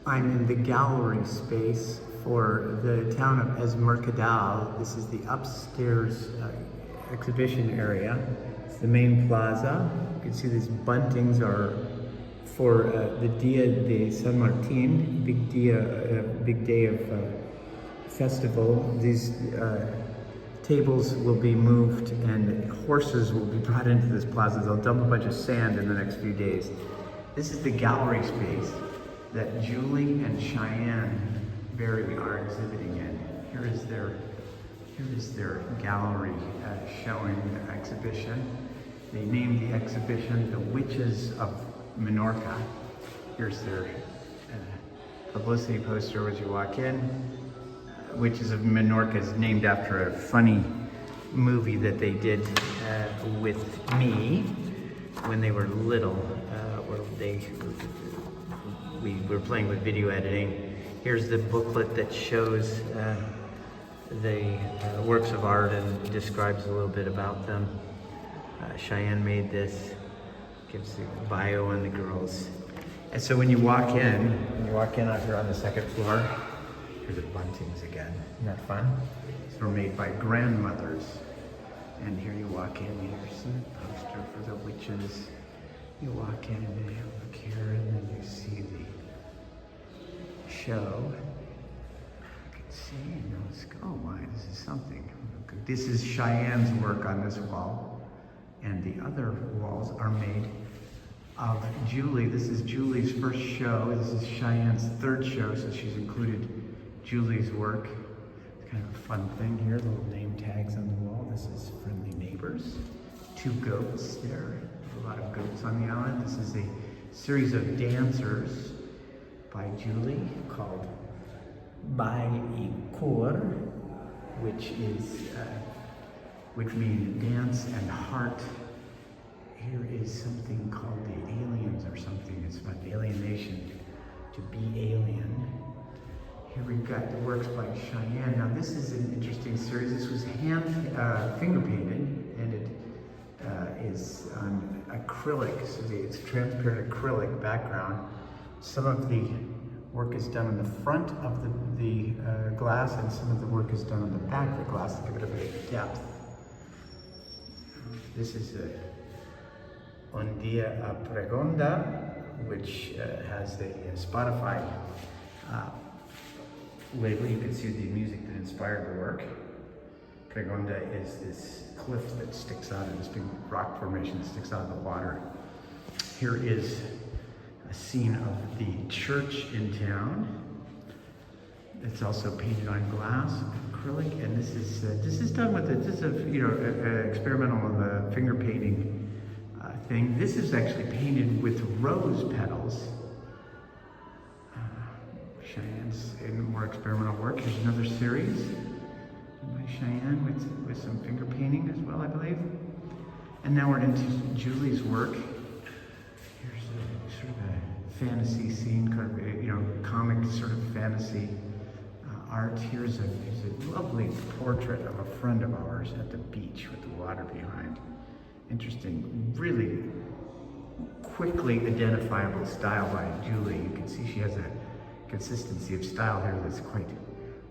I'm in the gallery space for the town of Es Mercadal. This is the upstairs exhibition area. It's the main plaza. You can see these buntings are for the Dia de San Martin, big day of festival. These tables will be moved and horses will be brought into this plaza. They'll dump a bunch of sand in the next few days. This is the gallery space that Julie and Cheyenne Berry are exhibiting in. Here is their gallery showing the exhibition. They named the exhibition The Witches of Menorca. Here's their publicity poster as you walk in. Witches of Menorca is named after a funny movie that they did with me when they were little, where we were playing with video editing. Here's the booklet that shows the works of art and describes a little bit about them. Cheyenne made this, gives the bio on the girls. And so when you walk in out here on the second floor, here's the buntings again. Isn't that fun? These were made by grandmothers. And here you walk in, here's the poster for the witches. You walk in and you look here and then you see the show. You can see, oh my, this is something. This is Cheyenne's work on this wall. And the other walls are made of Julie. This is Julie's first show. This is Cheyenne's third show, so she's included Julie's work. It's kind of a fun thing here, little name tags on the wall. This is Friendly Neighbors. 2 goats there. A lot of goats on the island. This is a series of dancers by Julie called By y Cor, which means dance and heart. Here is something called the aliens or something. It's about alienation, to be alien. Here we've got the works by Cheyenne. Now this is an interesting series. This was finger painted, and it is on acrylic, so it's transparent acrylic background. Some of the work is done on the front of the glass, and some of the work is done on the back of the glass to give it a bit of depth. This is Un Dia a Pregonda, which has a Spotify label. You can see the music that inspired the work. Pregonda is this cliff that sticks out of this big rock formation that sticks out of the water. Here is a scene of the church in town. It's also painted on glass, acrylic, and this is done with experimental finger painting thing. This is actually painted with rose petals. Cheyenne's in more experimental work. Here's another series by Cheyenne with some finger painting as well, I believe. And now we're into Julie's work. Here's a sort of a fantasy scene, kind of comic sort of fantasy art. Here's a lovely portrait of a friend of ours at the beach with the water behind. Interesting, really quickly identifiable style by Julie. You can see she has a consistency of style here that's quite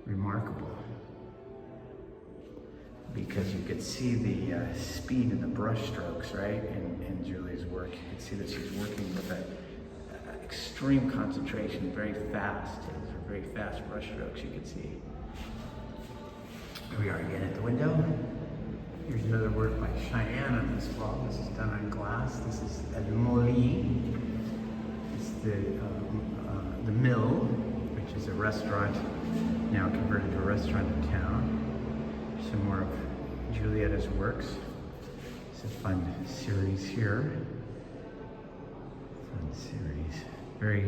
remarkable, because you could see the speed in the brush strokes, right, in Julie's work. You can see that she's working with an extreme concentration, very fast brush strokes, you can see. Here we are again at the window. Here's another work by Cheyenne on this wall. This is done on glass. This is El Molí. It's the mill, which is a restaurant, now converted to a restaurant in town. Some more of Julieta's works. It's a fun series here. Fun series. Very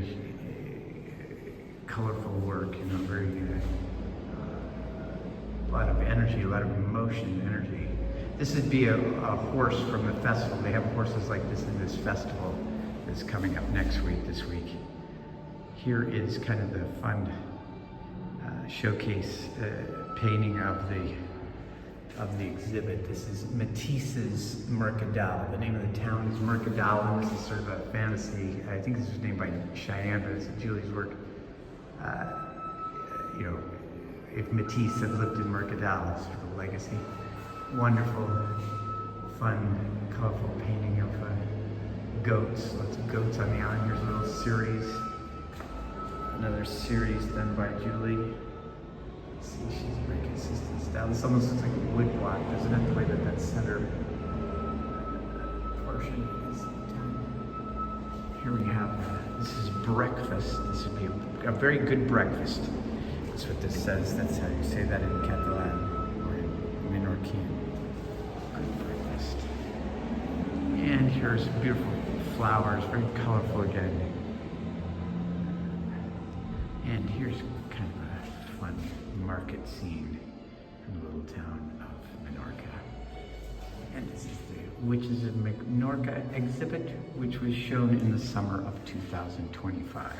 colorful work, very a lot of energy, a lot of emotion, energy. This would be a horse from the festival. They have horses like this in this festival that's coming up this week. Here is kind of the fun showcase painting of the exhibit. This is Matisse's Mercadal. The name of the town is Mercadal, and this is sort of a fantasy. I think this was named by Cheyenne, but it's Julie's work. You know, if Matisse had lived in Mercadal, sort of a legacy. Wonderful, fun, colorful painting of goats, lots of goats on the island. Here's a little series, another series done by Julie. See, she's very consistent style. This almost looks like a wood block, doesn't it? The way that that center portion is done. Here we have, this is breakfast. This would be a very good breakfast. That's what this says. That's how you say that in Catalan or in Menorcan. Good breakfast. And here's beautiful flowers, very colorful again. And here's kind of a fun market scene in the little town of Menorca. And this is the Witches of Menorca exhibit, which was shown in the summer of 2025.